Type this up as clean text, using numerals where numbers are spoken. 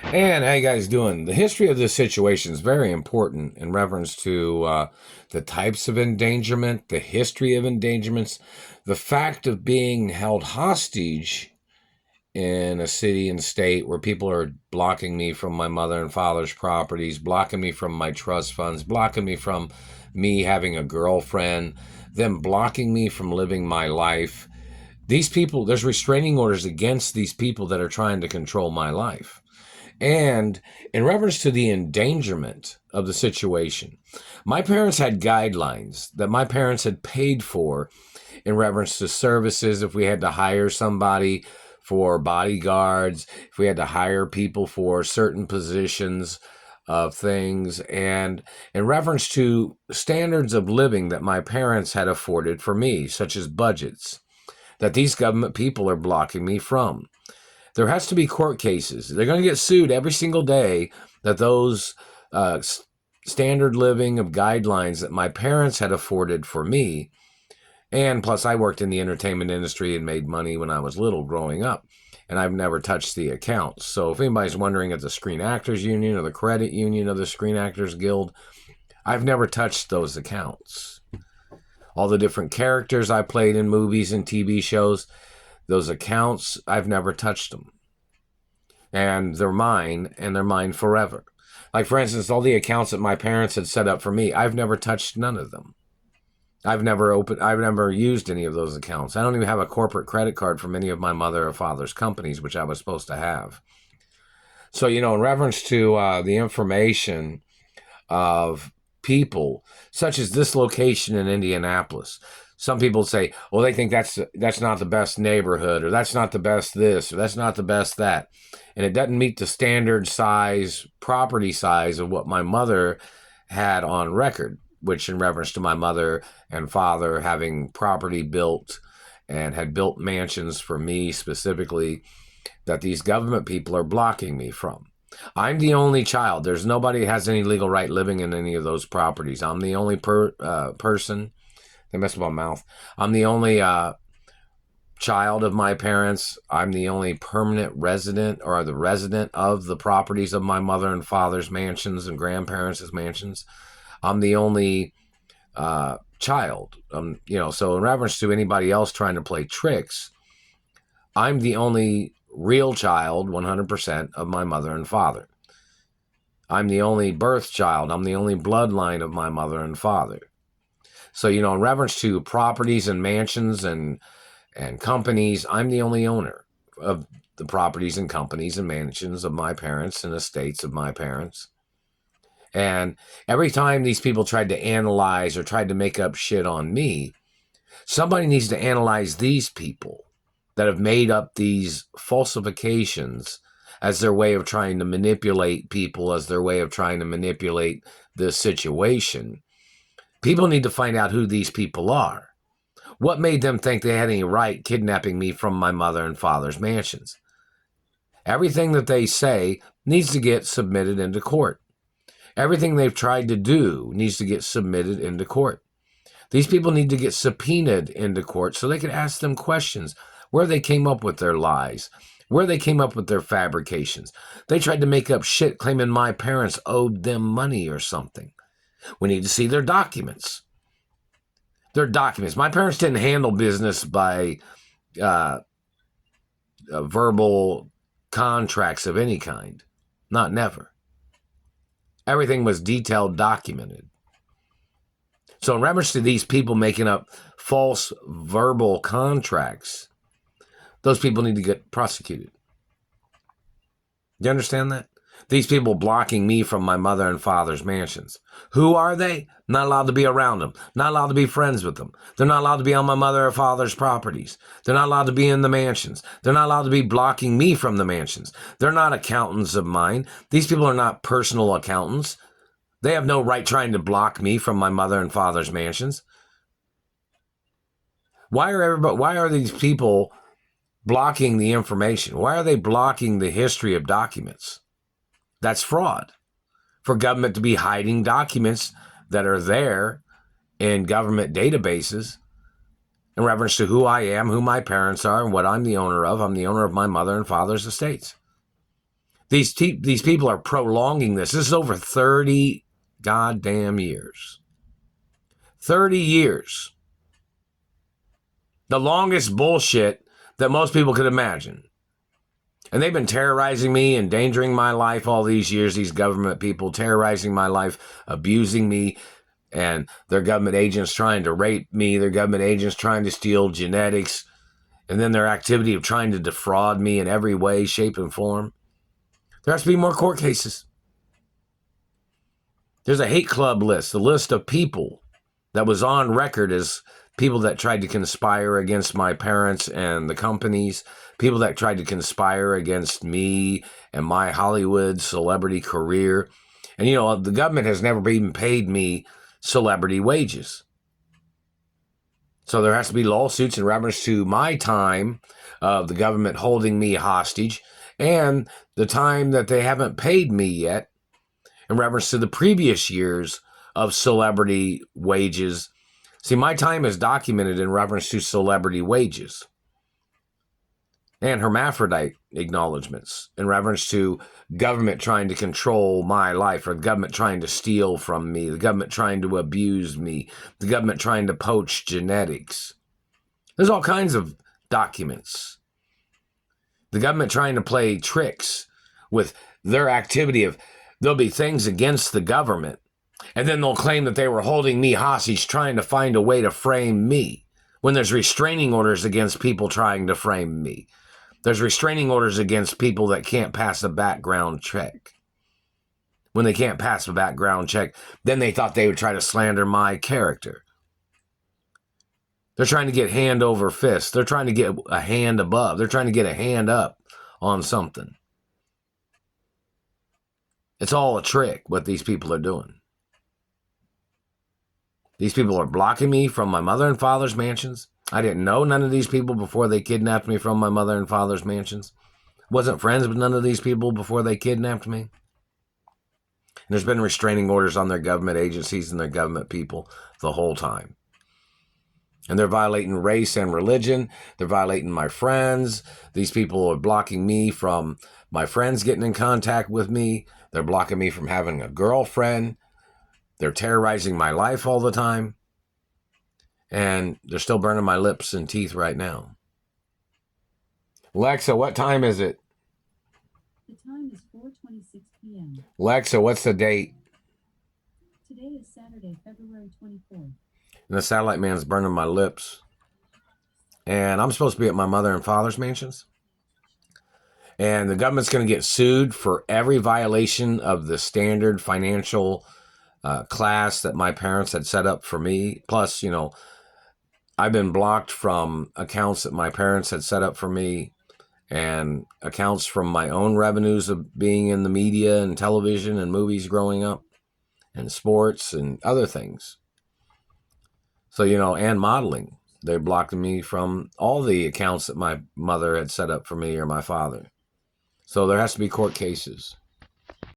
And how you guys doing? The history of this situation is very important in reference to the types of endangerment, the history of endangerments, the fact of being held hostage in a city and state where people are blocking me from my mother and father's properties, blocking me from my trust funds, blocking me from me having a girlfriend, them blocking me from living my life. These people, there's restraining orders against these people that are trying to control my life. And in reference to the endangerment of the situation, my parents had guidelines that my parents had paid for in reference to services. If we had to hire somebody for bodyguards, if we had to hire people for certain positions of things, and in reference to standards of living that my parents had afforded for me, such as budgets, that these government people are blocking me from. There has to be court cases. They're going to get sued every single day that those uh, standard living of guidelines that my parents had afforded for me. And plus, I worked in the entertainment industry and made money when I was little growing up. And I've never touched the accounts. So if anybody's wondering at the Screen Actors Union or the credit union of the Screen Actors Guild, I've never touched those accounts. All the different characters I played in movies and TV shows, those accounts, I've never touched them. And they're mine, and they're mine forever. Like, for instance, all the accounts that my parents had set up for me, I've never touched none of them. I've never used any of those accounts. I don't even have a corporate credit card from any of my mother or father's companies, which I was supposed to have. So, in reference to the information of people, such as this location in Indianapolis, some people say, well, they think that's not the best neighborhood, or that's not the best this, or that's not the best that. And it doesn't meet the standard size, property size of what my mother had on record, which in reference to my mother and father having property built and had built mansions for me specifically that these government people are blocking me from. I'm the only child. There's nobody that has any legal right living in any of those properties. I'm the only person. They messed up my mouth. I'm the only child of my parents. I'm the only permanent resident or the resident of the properties of my mother and father's mansions and grandparents' mansions. I'm the only child. So in reference to anybody else trying to play tricks, I'm the only real child, 100%, of my mother and father. I'm the only birth child. I'm the only bloodline of my mother and father. So, in reference to properties and mansions and companies, I'm the only owner of the properties and companies and mansions of my parents and estates of my parents. And every time these people tried to analyze or tried to make up shit on me, somebody needs to analyze these people that have made up these falsifications as their way of trying to manipulate people, as their way of trying to manipulate this situation. People need to find out who these people are. What made them think they had any right kidnapping me from my mother and father's mansions? Everything that they say needs to get submitted into court. Everything they've tried to do needs to get submitted into court. These people need to get subpoenaed into court so they can ask them questions where they came up with their lies, where they came up with their fabrications. They tried to make up shit claiming my parents owed them money or something. We need to see their documents. Their documents. My parents didn't handle business by verbal contracts of any kind. Not never. Everything was detailed, documented. So in reference to these people making up false verbal contracts, those people need to get prosecuted. Do you understand that? These people blocking me from my mother and father's mansions. Who are they? Not allowed to be around them. Not allowed to be friends with them. They're not allowed to be on my mother or father's properties. They're not allowed to be in the mansions. They're not allowed to be blocking me from the mansions. They're not accountants of mine. These people are not personal accountants. They have no right trying to block me from my mother and father's mansions. Why are these people blocking the information? Why are they blocking the history of documents? That's fraud. For government to be hiding documents that are there in government databases in reference to who I am, who my parents are, and what I'm the owner of. I'm the owner of my mother and father's estates. These people are prolonging this. This is over 30 goddamn years. 30 years. The longest bullshit that most people could imagine. And they've been terrorizing me, endangering my life all these years, these government people terrorizing my life, abusing me, and their government agents trying to rape me, their government agents trying to steal genetics, and then their activity of trying to defraud me in every way, shape, and form. There has to be more court cases. There's a hate club list, a list of people that was on record as people that tried to conspire against my parents and the companies, people that tried to conspire against me and my Hollywood celebrity career. And, you know, the government has never even paid me celebrity wages. So there has to be lawsuits in reference to my time of the government holding me hostage and the time that they haven't paid me yet in reference to the previous years of celebrity wages. See, my time is documented in reference to celebrity wages and hermaphrodite acknowledgments in reference to government trying to control my life, or the government trying to steal from me, the government trying to abuse me, the government trying to poach genetics. There's all kinds of documents. The government trying to play tricks with their activity of, there'll be things against the government, and then they'll claim that they were holding me hostage trying to find a way to frame me, when there's restraining orders against people trying to frame me. There's restraining orders against people that can't pass a background check. When they can't pass a background check, then they thought they would try to slander my character. They're trying to get hand over fist. They're trying to get a hand above. They're trying to get a hand up on something. It's all a trick, what these people are doing. These people are blocking me from my mother and father's mansions. I didn't know none of these people before they kidnapped me from my mother and father's mansions. Wasn't friends with none of these people before they kidnapped me. And there's been restraining orders on their government agencies and their government people the whole time. And they're violating race and religion. They're violating my friends. These people are blocking me from my friends getting in contact with me. They're blocking me from having a girlfriend. They're terrorizing my life all the time. And they're still burning my lips and teeth right now. Lexa, what time is it? The time is 4:26 p.m. Lexa, what's the date? Today is Saturday, February 24th. And the satellite man's burning my lips. And I'm supposed to be at my mother and father's mansions. And the government's going to get sued for every violation of the standard financial class that my parents had set up for me. Plus, you know, I've been blocked from accounts that my parents had set up for me and accounts from my own revenues of being in the media and television and movies growing up and sports and other things. So, you know, and modeling. They blocked me from all the accounts that my mother had set up for me or my father. So there has to be court cases.